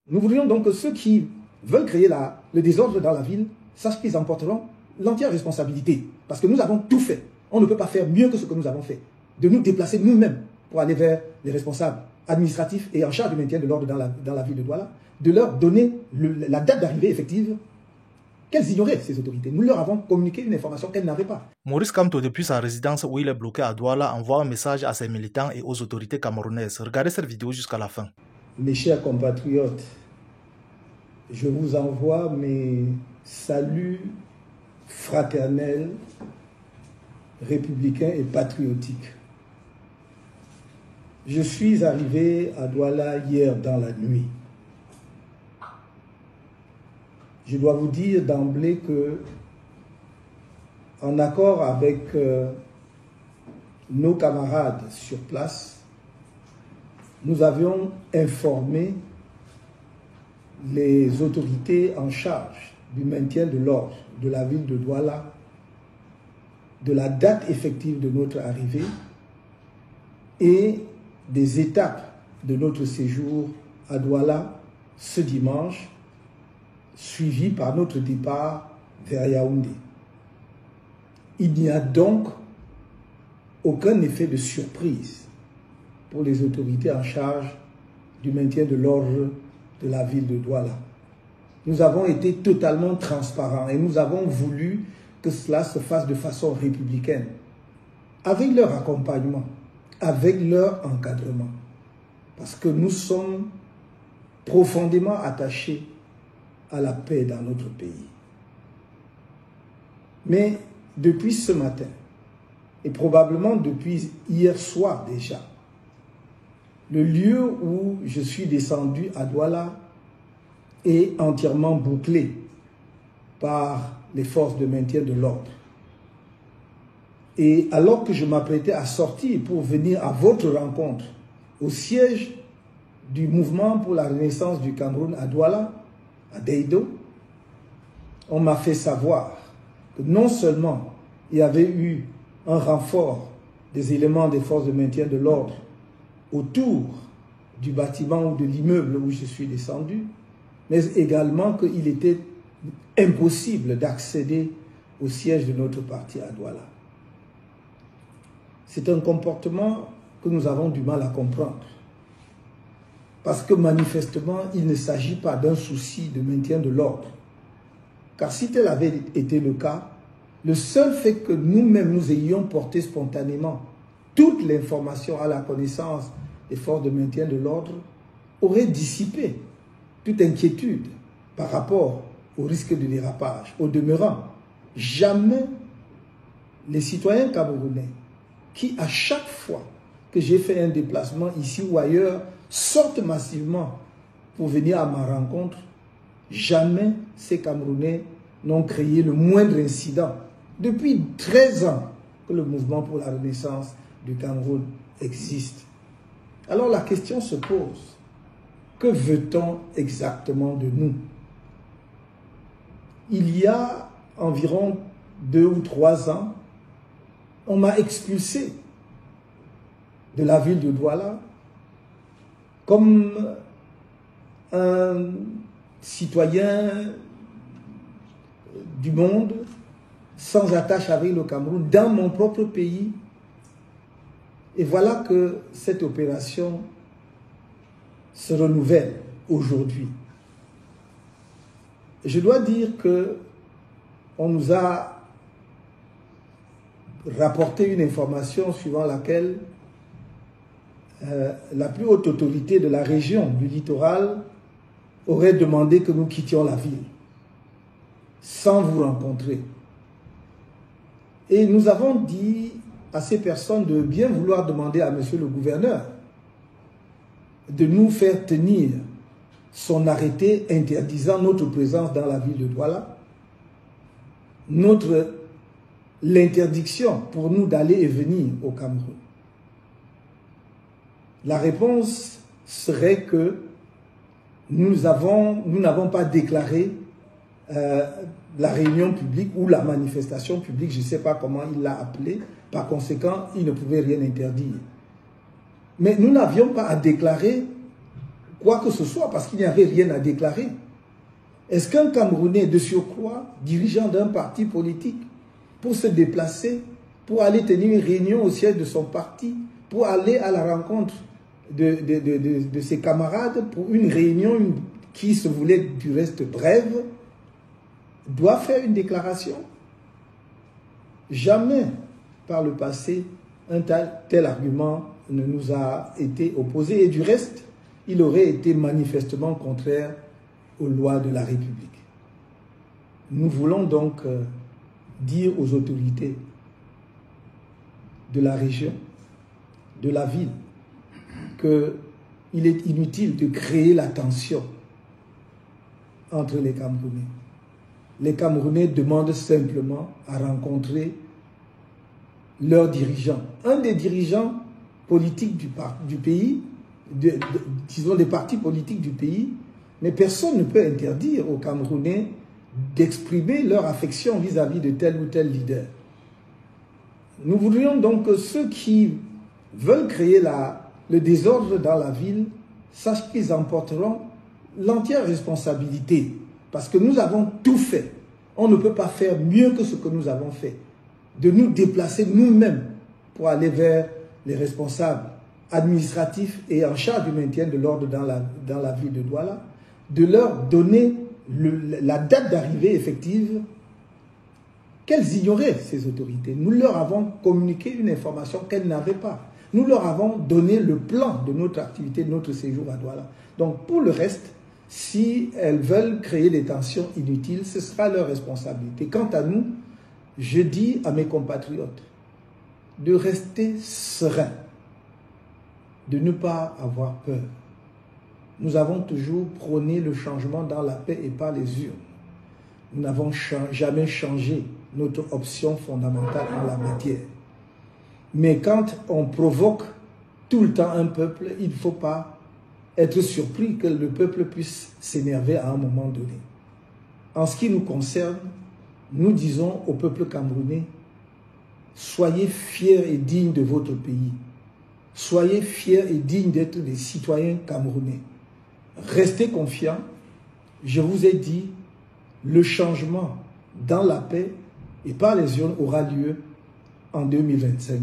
Nous voudrions donc que ceux qui veulent créer le désordre dans la ville sachent qu'ils en porteront l'entière responsabilité. Parce que nous avons tout fait. On ne peut pas faire mieux que ce que nous avons fait. De nous déplacer nous-mêmes pour aller vers les responsables administratifs et en charge du maintien de l'ordre dans la ville de Douala, de leur donner la date d'arrivée effective qu'elles ignoraient, ces autorités. Nous leur avons communiqué une information qu'elles n'avaient pas. Maurice Kamto, depuis sa résidence où il est bloqué à Douala, envoie un message à ses militants et aux autorités camerounaises. Regardez cette vidéo jusqu'à la fin. Mes chers compatriotes, je vous envoie mes saluts fraternels, républicains et patriotiques. Je suis arrivé à Douala hier dans la nuit. Je dois vous dire d'emblée que, en accord avec nos camarades sur place, nous avions informé les autorités en charge du maintien de l'ordre de la ville de Douala de la date effective de notre arrivée et des étapes de notre séjour à Douala ce dimanche, suivi par notre départ vers Yaoundé. Il n'y a donc aucun effet de surprise pour les autorités en charge du maintien de l'ordre de la ville de Douala. Nous avons été totalement transparents et nous avons voulu que cela se fasse de façon républicaine, avec leur accompagnement, avec leur encadrement, parce que nous sommes profondément attachés à la paix dans notre pays. Mais depuis ce matin, et probablement depuis hier soir déjà, le lieu où je suis descendu à Douala est entièrement bouclé par les forces de maintien de l'ordre. Et alors que je m'apprêtais à sortir pour venir à votre rencontre au siège du mouvement pour la renaissance du Cameroun à Douala, à Deido, on m'a fait savoir que non seulement il y avait eu un renfort des éléments des forces de maintien de l'ordre autour du bâtiment ou de l'immeuble où je suis descendu, mais également qu'il était impossible d'accéder au siège de notre parti à Douala. C'est un comportement que nous avons du mal à comprendre. Parce que manifestement, il ne s'agit pas d'un souci de maintien de l'ordre. Car si tel avait été le cas, le seul fait que nous-mêmes nous ayons porté spontanément toute l'information à la connaissance des forces de maintien de l'ordre aurait dissipé toute inquiétude par rapport au risque de dérapage. Au demeurant, jamais les citoyens camerounais qui, à chaque fois que j'ai fait un déplacement ici ou ailleurs, sortent massivement pour venir à ma rencontre, jamais ces Camerounais n'ont créé le moindre incident. Depuis 13 ans que le mouvement pour la renaissance du Cameroun existe. Alors la question se pose, que veut-on exactement de nous? Il y a environ 2 ou 3 ans, on m'a expulsé de la ville de Douala comme un citoyen du monde sans attache avec le Cameroun dans mon propre pays. Et voilà que cette opération se renouvelle aujourd'hui. Je dois dire que on nous a rapporté une information suivant laquelle la plus haute autorité de la région du littoral aurait demandé que nous quittions la ville sans vous rencontrer. Et nous avons dit à ces personnes de bien vouloir demander à monsieur le gouverneur de nous faire tenir son arrêté interdisant notre présence dans la ville de Douala, l'interdiction pour nous d'aller et venir au Cameroun. La réponse serait que nous n'avons pas déclaré la réunion publique ou la manifestation publique, je ne sais pas comment il l'a appelé, par conséquent, il ne pouvait rien interdire. Mais nous n'avions pas à déclarer quoi que ce soit parce qu'il n'y avait rien à déclarer. Est-ce qu'un Camerounais de surcroît, dirigeant d'un parti politique, pour se déplacer, pour aller tenir une réunion au siège de son parti, pour aller à la rencontre de ses camarades, pour une réunion qui se voulait du reste brève, doit faire une déclaration? Jamais par le passé un tel argument ne nous a été opposé, et du reste, il aurait été manifestement contraire aux lois de la République. Nous voulons donc dire aux autorités de la région, de la ville, qu'il est inutile de créer la tension entre les Camerounais. Les Camerounais demandent simplement à rencontrer leurs dirigeants. Un des dirigeants politiques du pays, disons des partis politiques du pays, mais personne ne peut interdire aux Camerounais d'exprimer leur affection vis-à-vis de tel ou tel leader. Nous voudrions donc que ceux qui veulent créer le désordre dans la ville sachent qu'ils emporteront l'entière responsabilité, parce que nous avons tout fait. On ne peut pas faire mieux que ce que nous avons fait, de nous déplacer nous-mêmes pour aller vers les responsables administratifs et en charge du maintien de l'ordre dans la ville de Douala, de leur donner la date d'arrivée effective qu'elles ignoraient, ces autorités. Nous leur avons communiqué une information qu'elles n'avaient pas. Nous leur avons donné le plan de notre activité, de notre séjour à Douala. Donc pour le reste, si elles veulent créer des tensions inutiles, ce sera leur responsabilité. Quant à nous, je dis à mes compatriotes de rester sereins, de ne pas avoir peur. Nous avons toujours prôné le changement dans la paix et par les urnes. Nous n'avons jamais changé notre option fondamentale en la matière. Mais quand on provoque tout le temps un peuple, il ne faut pas être surpris que le peuple puisse s'énerver à un moment donné. En ce qui nous concerne, nous disons au peuple camerounais, soyez fiers et dignes de votre pays. Soyez fiers et dignes d'être des citoyens camerounais. Restez confiants. Je vous ai dit, le changement dans la paix et par les urnes aura lieu en 2025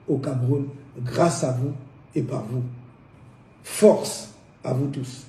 au Cameroun, grâce à vous et par vous. Force à vous tous.